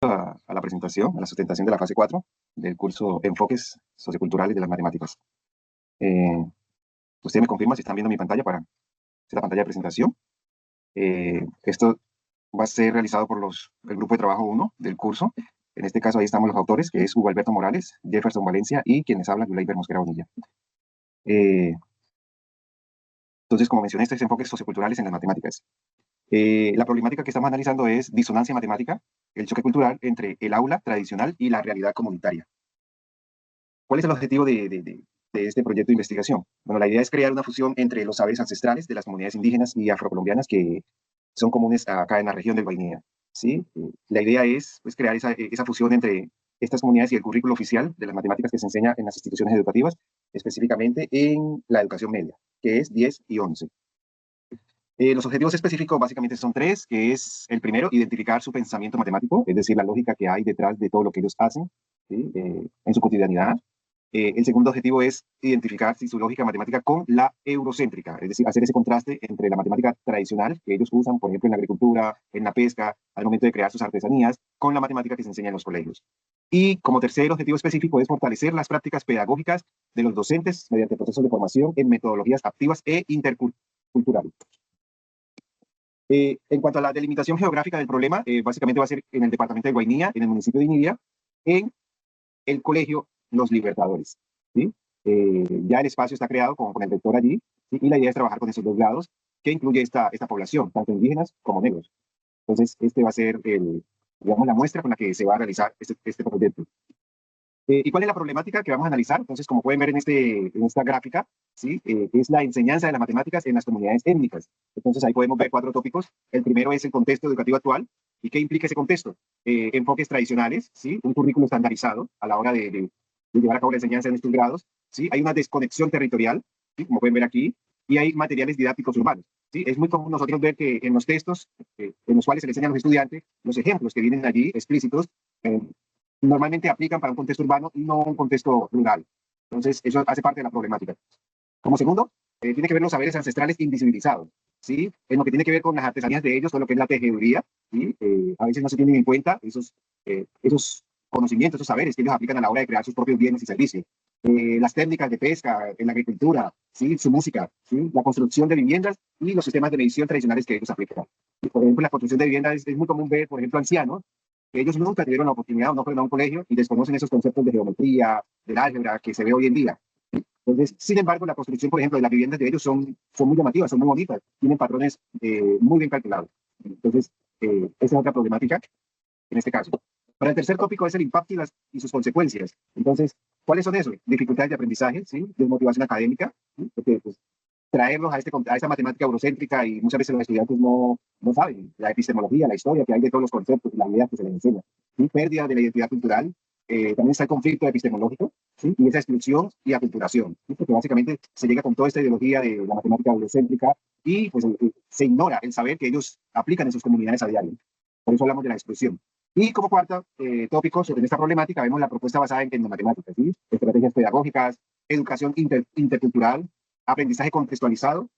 A la presentación, a la sustentación de la fase 4 del curso Enfoques Socioculturales de las Matemáticas. Usted me confirma si están viendo mi pantalla para hacer la pantalla de presentación. Esto va a ser realizado por el grupo de trabajo 1 del curso. En este caso, ahí estamos los autores, que es Hugo Alberto Morales, Jefferson Valencia y quienes hablan, Yuleiber Mosquera Bonilla. Entonces, como mencioné, estos enfoques socioculturales en las matemáticas. La problemática que estamos analizando es disonancia matemática, el choque cultural entre el aula tradicional y la realidad comunitaria. ¿Cuál es el objetivo de este proyecto de investigación? Bueno, la idea es crear una fusión entre los saberes ancestrales de las comunidades indígenas y afrocolombianas que son comunes acá en la región del Guainía. ¿Sí? La idea es pues, crear esa fusión entre estas comunidades y el currículo oficial de las matemáticas que se enseña en las instituciones educativas, específicamente en la educación media, que es 10 y 11. Los objetivos específicos básicamente son tres, que es el primero, identificar su pensamiento matemático, es decir, la lógica que hay detrás de todo lo que ellos hacen, ¿sí? En su cotidianidad. El segundo objetivo es identificar su lógica matemática con la eurocéntrica, es decir, hacer ese contraste entre la matemática tradicional que ellos usan, por ejemplo, en la agricultura, en la pesca, al momento de crear sus artesanías, con la matemática que se enseña en los colegios. Y como tercer objetivo específico es fortalecer las prácticas pedagógicas de los docentes mediante procesos de formación en metodologías activas e interculturales. En cuanto a la delimitación geográfica del problema, básicamente va a ser en el departamento de Guainía, en el municipio de Inibia, en el colegio Los Libertadores. ¿Sí? Ya el espacio está creado con el rector allí, ¿sí? Y la idea es trabajar con esos dos lados, que incluye esta población, tanto indígenas como negros. Entonces, este va a ser digamos, la muestra con la que se va a realizar este proyecto. ¿Y cuál es la problemática que vamos a analizar? Entonces, como pueden ver en esta gráfica, ¿sí? Es la enseñanza de las matemáticas en las comunidades étnicas. Entonces, ahí podemos ver 4 tópicos. El primero es el contexto educativo actual. ¿Y qué implica ese contexto? Enfoques tradicionales, ¿sí? Un currículo estandarizado a la hora de llevar a cabo la enseñanza en estos grados. ¿Sí? Hay una desconexión territorial, ¿sí? Como pueden ver aquí, y hay materiales didácticos urbanos. ¿Sí? Es muy común nosotros ver que en los textos en los cuales se le enseñan a los estudiantes, los ejemplos que vienen allí explícitos, normalmente aplican para un contexto urbano y no un contexto rural. Entonces, eso hace parte de la problemática. Como segundo, tiene que ver los saberes ancestrales invisibilizados, ¿sí? En lo que tiene que ver con las artesanías de ellos, todo lo que es la tejeduría, ¿sí? A veces no se tienen en cuenta esos conocimientos, esos saberes que ellos aplican a la hora de crear sus propios bienes y servicios. Las técnicas de pesca, en la agricultura, ¿sí? Su música, ¿sí? La construcción de viviendas y los sistemas de medición tradicionales que ellos aplican. Por ejemplo, la construcción de viviendas es muy común ver, por ejemplo, ancianos que ellos nunca tuvieron la oportunidad o no fueron a un colegio y desconocen esos conceptos de geometría, del álgebra que se ve hoy en día. Entonces, sin embargo, la construcción, por ejemplo, de las viviendas de ellos son muy llamativas, son muy bonitas, tienen patrones muy bien calculados. Entonces, esa es otra problemática en este caso. Para el tercer tópico es el impacto y sus consecuencias. Entonces, ¿cuáles son esos? Dificultades de aprendizaje, ¿sí? Desmotivación académica, ¿sí? Porque pues, traerlos a esta matemática eurocéntrica y muchas veces los estudiantes no saben la epistemología, la historia que hay de todos los conceptos y las ideas que se les enseña. ¿Sí? Pérdida de la identidad cultural, también está el conflicto epistemológico, ¿sí? Y esa exclusión y aculturación, ¿sí? Porque básicamente se llega con toda esta ideología de la matemática eurocéntrica y pues, se ignora el saber que ellos aplican en sus comunidades a diario. Por eso hablamos de la exclusión. Y como cuarto tópico sobre esta problemática vemos la propuesta basada en tecnomatemáticas, ¿sí? Estrategias pedagógicas, educación intercultural, aprendizaje contextualizado,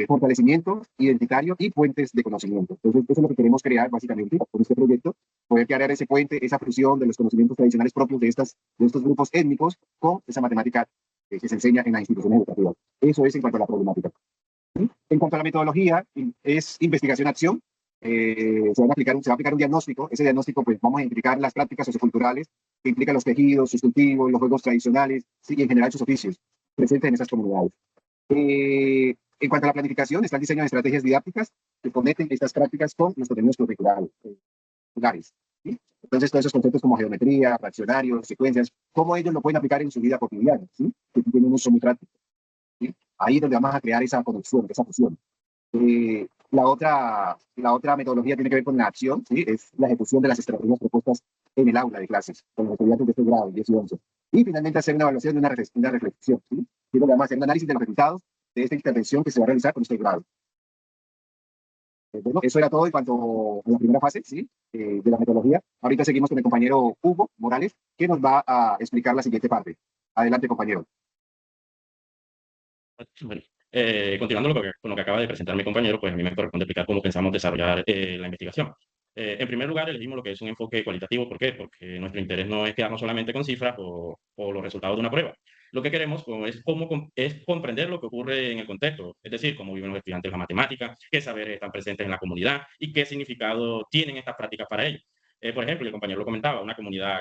fortalecimiento identitario y puentes de conocimiento. Entonces, eso es lo que queremos crear básicamente con este proyecto, poder crear ese puente, esa fusión de los conocimientos tradicionales propios de estos grupos étnicos con esa matemática que se enseña en las instituciones educativas. Eso es en cuanto a la problemática. ¿Sí? En cuanto a la metodología, es investigación-acción. Se va a aplicar un diagnóstico. Ese diagnóstico, pues vamos a identificar las prácticas socioculturales que implican los tejidos, sus cultivos, los juegos tradicionales, ¿sí? Y en general sus oficios presentes en esas comunidades. En cuanto a la planificación, está el diseño de estrategias didácticas que conecten estas prácticas con los contenidos curriculares. ¿Sí? Entonces, todos esos conceptos como geometría, fraccionarios, secuencias, cómo ellos lo pueden aplicar en su vida cotidiana, ¿sí? Que tienen un uso muy práctico. ¿Sí? Ahí es donde vamos a crear esa conexión, esa fusión. La otra metodología tiene que ver con la acción, ¿sí? Es la ejecución de las estrategias propuestas en el aula de clases, con los estudiantes de este grado, 10 y 11. Y finalmente hacer una evaluación y una reflexión, ¿sí? Y donde vamos a hacer un análisis de los resultados de esta intervención que se va a realizar con este grado. Bueno, eso era todo en cuanto a la primera fase, ¿sí? De la metodología. Ahorita seguimos con el compañero Hugo Morales, que nos va a explicar la siguiente parte. Adelante, compañero. Bueno, continuando con lo que acaba de presentar mi compañero, pues a mí me corresponde explicar cómo pensamos desarrollar la investigación. En primer lugar, elegimos lo que es un enfoque cualitativo. ¿Por qué? Porque nuestro interés no es quedarnos solamente con cifras o los resultados de una prueba. Lo que queremos es comprender lo que ocurre en el contexto, es decir, cómo viven los estudiantes la matemática, qué saberes están presentes en la comunidad y qué significado tienen estas prácticas para ellos. Por ejemplo, el compañero lo comentaba, una comunidad,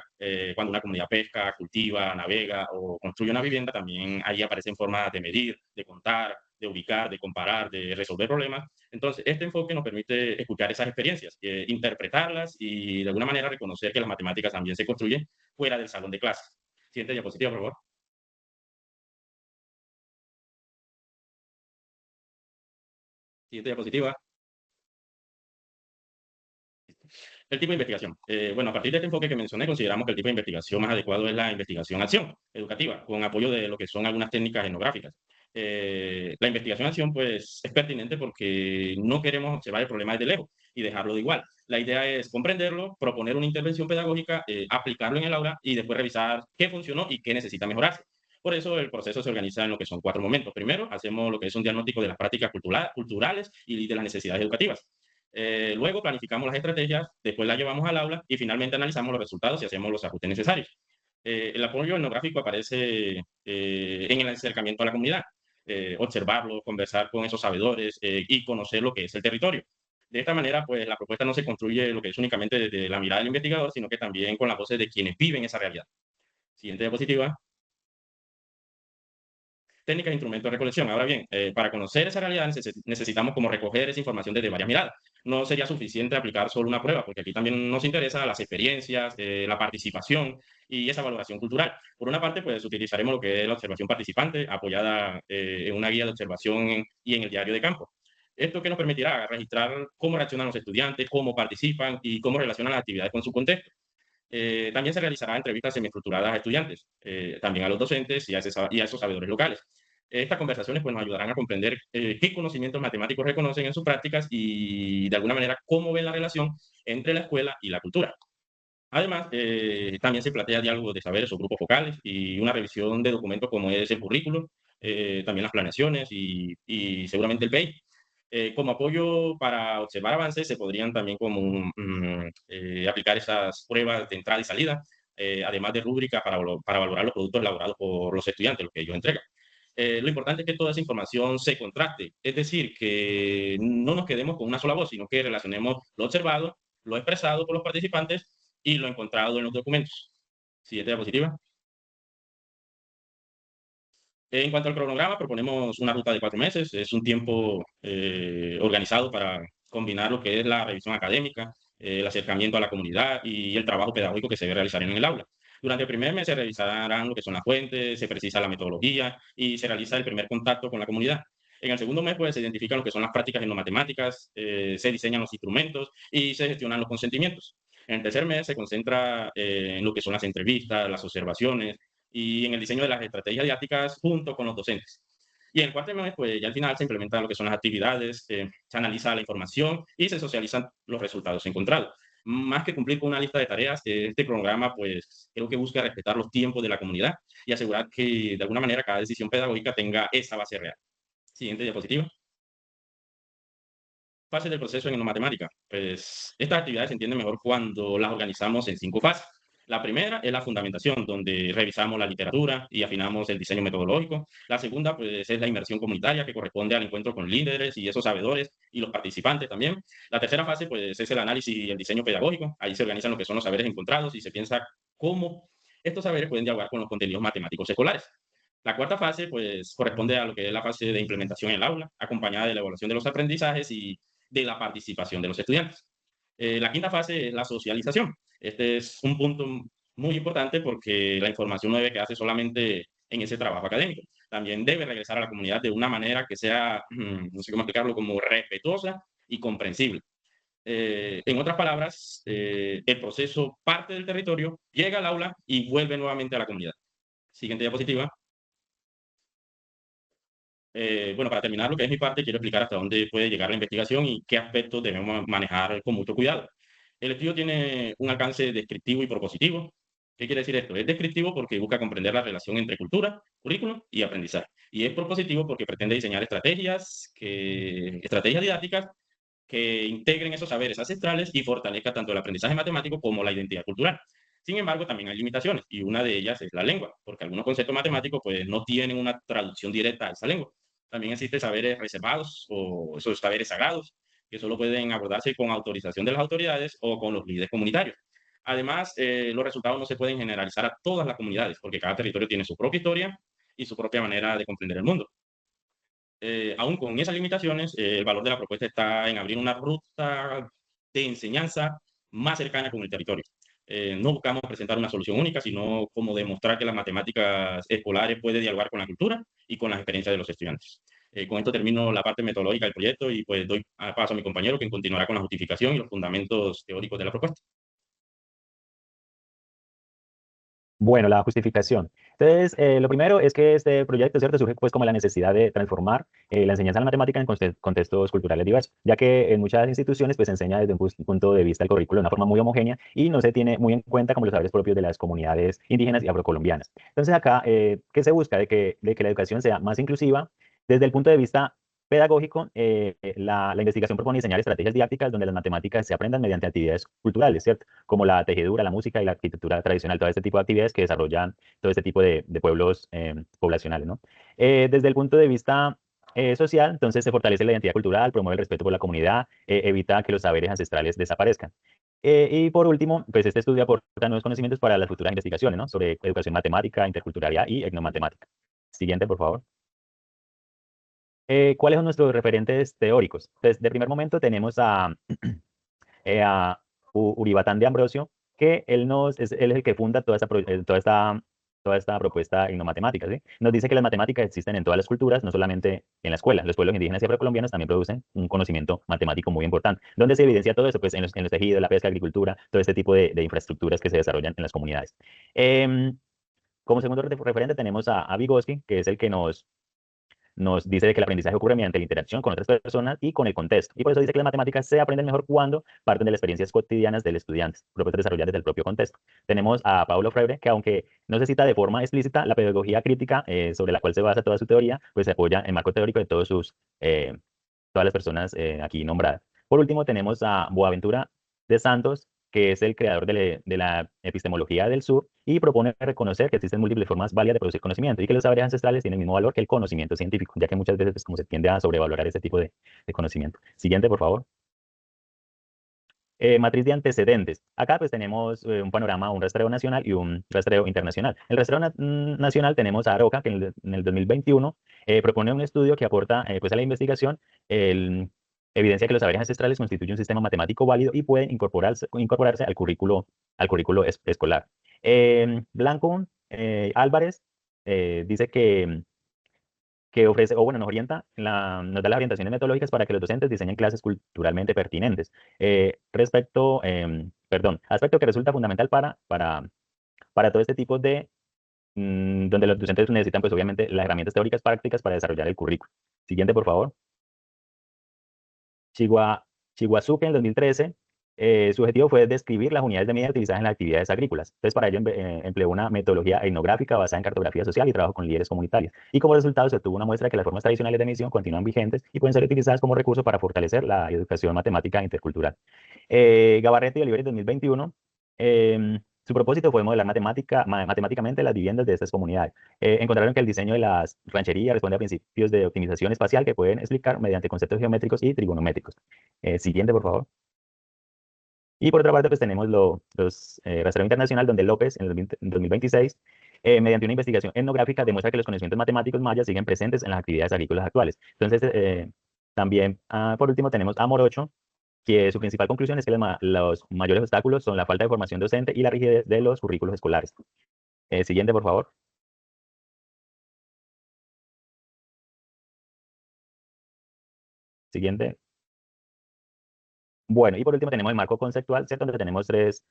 cuando una comunidad pesca, cultiva, navega o construye una vivienda, también ahí aparecen formas de medir, de contar, de ubicar, de comparar, de resolver problemas. Entonces, este enfoque nos permite escuchar esas experiencias, interpretarlas y de alguna manera reconocer que las matemáticas también se construyen fuera del salón de clases. Siguiente diapositiva, por favor. Siguiente diapositiva. El tipo de investigación. Bueno, a partir de este enfoque que mencioné, consideramos que el tipo de investigación más adecuado es la investigación-acción educativa, con apoyo de lo que son algunas técnicas etnográficas. La investigación-acción, pues, es pertinente porque no queremos observar el problema desde lejos y dejarlo de igual. La idea es comprenderlo, proponer una intervención pedagógica, aplicarlo en el aula y después revisar qué funcionó y qué necesita mejorarse. Por eso el proceso se organiza en lo que son cuatro momentos. Primero, hacemos lo que es un diagnóstico de las prácticas culturales y de las necesidades educativas. Luego planificamos las estrategias, después las llevamos al aula y finalmente analizamos los resultados y hacemos los ajustes necesarios. El apoyo etnográfico aparece en el acercamiento a la comunidad, observarlo, conversar con esos sabedores y conocer lo que es el territorio. De esta manera, pues la propuesta no se construye lo que es únicamente desde la mirada del investigador, sino que también con las voces de quienes viven esa realidad. Siguiente diapositiva. Técnicas e instrumentos de recolección. Ahora bien, para conocer esa realidad necesitamos como recoger esa información desde varias miradas. No sería suficiente aplicar solo una prueba, porque aquí también nos interesa las experiencias, la participación y esa valoración cultural. Por una parte, pues utilizaremos lo que es la observación participante, apoyada en una guía de observación y en el diario de campo. Esto que nos permitirá registrar cómo reaccionan los estudiantes, cómo participan y cómo relacionan las actividades con su contexto. También se realizará entrevistas semiestructuradas a estudiantes, también a los docentes y a esos sabedores locales. Estas conversaciones pues, nos ayudarán a comprender qué conocimientos matemáticos reconocen en sus prácticas y de alguna manera cómo ven la relación entre la escuela y la cultura. Además, también se plantea diálogos de saberes o grupos focales y una revisión de documentos como es el currículo, también las planeaciones y seguramente el PEI. Como apoyo para observar avances, se podrían también aplicar esas pruebas de entrada y salida, además de rúbricas para valorar los productos elaborados por los estudiantes, lo que ellos entregan. Lo importante es que toda esa información se contraste, es decir, que no nos quedemos con una sola voz, sino que relacionemos lo observado, lo expresado por los participantes y lo encontrado en los documentos. Siguiente diapositiva. En cuanto al cronograma, proponemos una ruta de 4 meses. Es un tiempo organizado para combinar lo que es la revisión académica, el acercamiento a la comunidad y el trabajo pedagógico que se debe realizar en el aula. Durante el primer mes se revisarán lo que son las fuentes, se precisa la metodología y se realiza el primer contacto con la comunidad. En el segundo mes, pues, se identifican lo que son las prácticas en lo matemáticas, se diseñan los instrumentos y se gestionan los consentimientos. En el tercer mes se concentra en lo que son las entrevistas, las observaciones, y en el diseño de las estrategias didácticas junto con los docentes. Y en el cuarto mes, pues ya al final se implementan lo que son las actividades, se analiza la información y se socializan los resultados encontrados. Más que cumplir con una lista de tareas, este programa, pues creo que busca respetar los tiempos de la comunidad y asegurar que de alguna manera cada decisión pedagógica tenga esa base real. Siguiente diapositiva. Fases del proceso en matemática. Pues estas actividades se entienden mejor cuando las organizamos en 5 fases. La primera es la fundamentación, donde revisamos la literatura y afinamos el diseño metodológico. La segunda, pues, es la inmersión comunitaria, que corresponde al encuentro con líderes y esos sabedores y los participantes también. La tercera fase, pues, es el análisis y el diseño pedagógico. Ahí se organizan lo que son los saberes encontrados y se piensa cómo estos saberes pueden dialogar con los contenidos matemáticos escolares. La cuarta fase, pues, corresponde a lo que es la fase de implementación en el aula, acompañada de la evaluación de los aprendizajes y de la participación de los estudiantes. La quinta fase es la socialización. Este es un punto muy importante porque la información no debe quedarse solamente en ese trabajo académico. También debe regresar a la comunidad de una manera que sea, no sé cómo explicarlo, como respetuosa y comprensible. En otras palabras, el proceso parte del territorio, llega al aula y vuelve nuevamente a la comunidad. Siguiente diapositiva. Bueno, para terminar lo que es mi parte, quiero explicar hasta dónde puede llegar la investigación y qué aspectos debemos manejar con mucho cuidado. El estudio tiene un alcance descriptivo y propositivo. ¿Qué quiere decir esto? Es descriptivo porque busca comprender la relación entre cultura, currículum y aprendizaje. Y es propositivo porque pretende diseñar estrategias didácticas que integren esos saberes ancestrales y fortalezca tanto el aprendizaje matemático como la identidad cultural. Sin embargo, también hay limitaciones y una de ellas es la lengua, porque algunos conceptos matemáticos pues, no tienen una traducción directa a esa lengua. También existen saberes reservados o esos saberes sagrados que solo pueden abordarse con autorización de las autoridades o con los líderes comunitarios. Además, los resultados no se pueden generalizar a todas las comunidades, porque cada territorio tiene su propia historia y su propia manera de comprender el mundo. Aún con esas limitaciones, el valor de la propuesta está en abrir una ruta de enseñanza más cercana con el territorio. No buscamos presentar una solución única, sino como demostrar que las matemáticas escolares pueden dialogar con la cultura y con las experiencias de los estudiantes. Con esto termino la parte metodológica del proyecto y pues doy paso a mi compañero, quien continuará con la justificación y los fundamentos teóricos de la propuesta. Bueno, la justificación. Entonces, lo primero es que este proyecto, ¿cierto?, surge pues como la necesidad de transformar la enseñanza de la matemática en contextos culturales diversos, ya que en muchas instituciones pues se enseña desde un punto de vista el currículo de una forma muy homogénea y no se tiene muy en cuenta como los saberes propios de las comunidades indígenas y afrocolombianas. Entonces acá, ¿qué se busca? De que la educación sea más inclusiva desde el punto de vista pedagógico. La investigación propone diseñar estrategias didácticas donde las matemáticas se aprendan mediante actividades culturales, ¿cierto? Como la tejedura, la música y la arquitectura tradicional, todo este tipo de actividades que desarrollan todo este tipo de pueblos poblacionales, ¿no? Desde el punto de vista social, entonces se fortalece la identidad cultural, promueve el respeto por la comunidad, evita que los saberes ancestrales desaparezcan. Y por último, pues este estudio aporta nuevos conocimientos para las futuras investigaciones, ¿no? Sobre educación matemática, interculturalidad y etnomatemática. Siguiente, por favor. ¿Cuáles son nuestros referentes teóricos? Pues de primer momento tenemos a Uribatán de Ambrosio, que él es el que funda toda esta propuesta etnomatemática, ¿sí? Nos dice que las matemáticas existen en todas las culturas, no solamente en la escuela. Los pueblos indígenas y afrocolombianos también producen un conocimiento matemático muy importante. ¿Dónde se evidencia todo eso? Pues en los tejidos, la pesca, la agricultura, todo este tipo de infraestructuras que se desarrollan en las comunidades. Como segundo referente tenemos a Vygotsky, que es el que nos dice de que el aprendizaje ocurre mediante la interacción con otras personas y con el contexto. Y por eso dice que las matemáticas se aprenden mejor cuando parten de las experiencias cotidianas del estudiante, propuestas desarrolladas desde el propio contexto. Tenemos a Paulo Freire, que aunque no se cita de forma explícita, la pedagogía crítica sobre la cual se basa toda su teoría, pues se apoya en el marco teórico de todas las personas aquí nombradas. Por último, tenemos a Boaventura de Santos, que es el creador de la epistemología del sur y propone reconocer que existen múltiples formas válidas de producir conocimiento y que los saberes ancestrales tienen el mismo valor que el conocimiento científico, ya que muchas veces pues, como se tiende a sobrevalorar este tipo de conocimiento. Siguiente, por favor. Matriz de antecedentes. Acá pues tenemos un panorama, un rastreo nacional y un rastreo internacional. El rastreo nacional tenemos a Aroca, que en el 2021 propone un estudio que aporta pues a la investigación evidencia que los saberes ancestrales constituyen un sistema matemático válido y pueden incorporarse al currículo escolar. Blanco Álvarez dice que ofrece, o bueno, nos orienta, nos da las orientaciones metodológicas para que los docentes diseñen clases culturalmente pertinentes. Aspecto que resulta fundamental para todo este tipo donde los docentes necesitan, pues obviamente, las herramientas teóricas prácticas para desarrollar el currículo. Siguiente, por favor. Chihuazuke en el 2013, su objetivo fue describir las unidades de medida utilizadas en las actividades agrícolas. Entonces, para ello empleó una metodología etnográfica basada en cartografía social y trabajo con líderes comunitarios. Y como resultado, se obtuvo una muestra de que las formas tradicionales de medición continúan vigentes y pueden ser utilizadas como recurso para fortalecer la educación matemática intercultural. Gabarrete y Oliver en 2021, su propósito fue modelar matemáticamente las viviendas de estas comunidades. Encontraron que el diseño de las rancherías responde a principios de optimización espacial que pueden explicar mediante conceptos geométricos y trigonométricos. Siguiente, por favor. Y por otra parte, pues tenemos los rastreo internacional, donde López, en 2026, mediante una investigación etnográfica, demuestra que los conocimientos matemáticos mayas siguen presentes en las actividades agrícolas actuales. Entonces, también, por último, tenemos a Morocho, que su principal conclusión es que los mayores obstáculos son la falta de formación docente y la rigidez de los currículos escolares. Siguiente, por favor. Siguiente. Bueno, y por último tenemos el marco conceptual, ¿cierto? Donde tenemos tres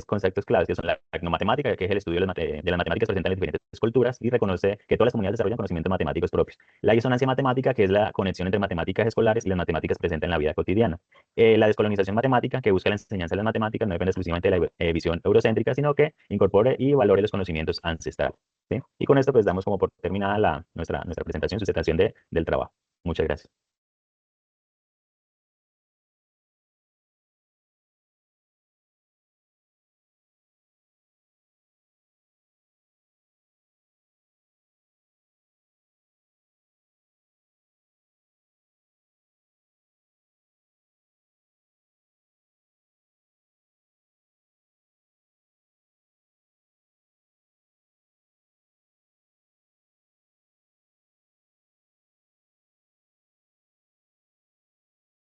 conceptos claves, que son la etnomatemática, que es el estudio de las matemáticas presentes en las diferentes culturas y reconoce que todas las comunidades desarrollan conocimientos matemáticos propios. La disonancia matemática, que es la conexión entre matemáticas escolares y las matemáticas presentes en la vida cotidiana. La descolonización matemática, que busca la enseñanza de las matemáticas, no depende exclusivamente de la visión eurocéntrica, sino que incorpore y valore los conocimientos ancestrales, ¿sí? Y con esto pues damos como por terminada nuestra presentación, sustentación del trabajo. Muchas gracias.